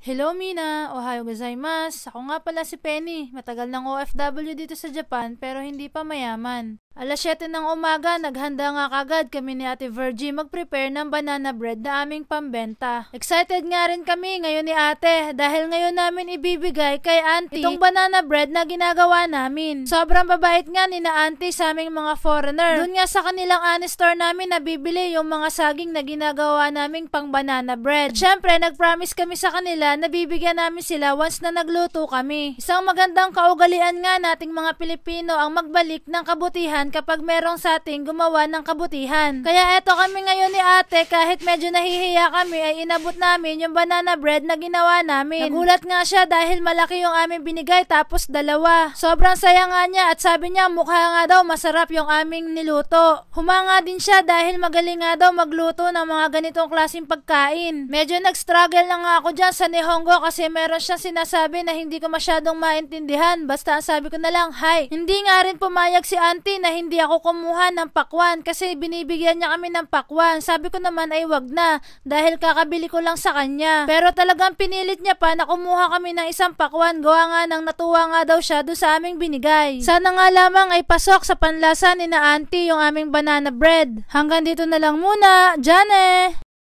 Hello Mina, ohayo gozaimasu. Ako nga pala si Penny. Matagal ng OFW dito sa Japan pero hindi pa mayaman. Alas 7 ng umaga, naghanda nga kagad kami ni Ate Virgie mag-prepare ng banana bread na aming pambenta. Excited nga rin kami ngayon ni Ate dahil ngayon namin ibibigay kay Auntie itong banana bread na ginagawa namin. Sobrang babait nga ni na Auntie sa aming mga foreigner. Doon nga sa kanilang honest store namin nabibili yung mga saging na ginagawa naming pang banana bread. At syempre, nag-promise kami sa kanila na bibigyan namin sila once na nagluto kami. Isang magandang kaugalian nga nating mga Pilipino ang magbalik ng kabutihan kapag merong sa ating gumawa ng kabutihan. Kaya eto kami ngayon ni Ate, kahit medyo nahihiya kami ay inabot namin yung banana bread na ginawa namin. Nagulat nga siya dahil malaki yung aming binigay tapos dalawa. Sobrang saya nga niya at sabi niya mukha nga daw masarap yung aming niluto. Humanga din siya dahil magaling nga daw magluto ng mga ganitong klaseng pagkain. Medyo nag-struggle na nga ako dyan sa Nihongo kasi meron siyang sinasabi na hindi ko masyadong maintindihan. Basta ang sabi ko na lang, hi. Hindi nga rin pumayag si Auntie na hindi ako kumuha ng pakwan kasi binibigyan niya kami ng pakwan. Sabi ko naman ay wag na dahil kakabili ko lang sa kanya. Pero talagang pinilit niya pa na kumuha kami ng isang pakwan. Gawa nga nang natuwa nga daw siya doon sa aming binigay. Sana nga lamang ay pasok sa panlasa ni na Auntie yung aming banana bread. Hanggang dito na lang muna. Jane!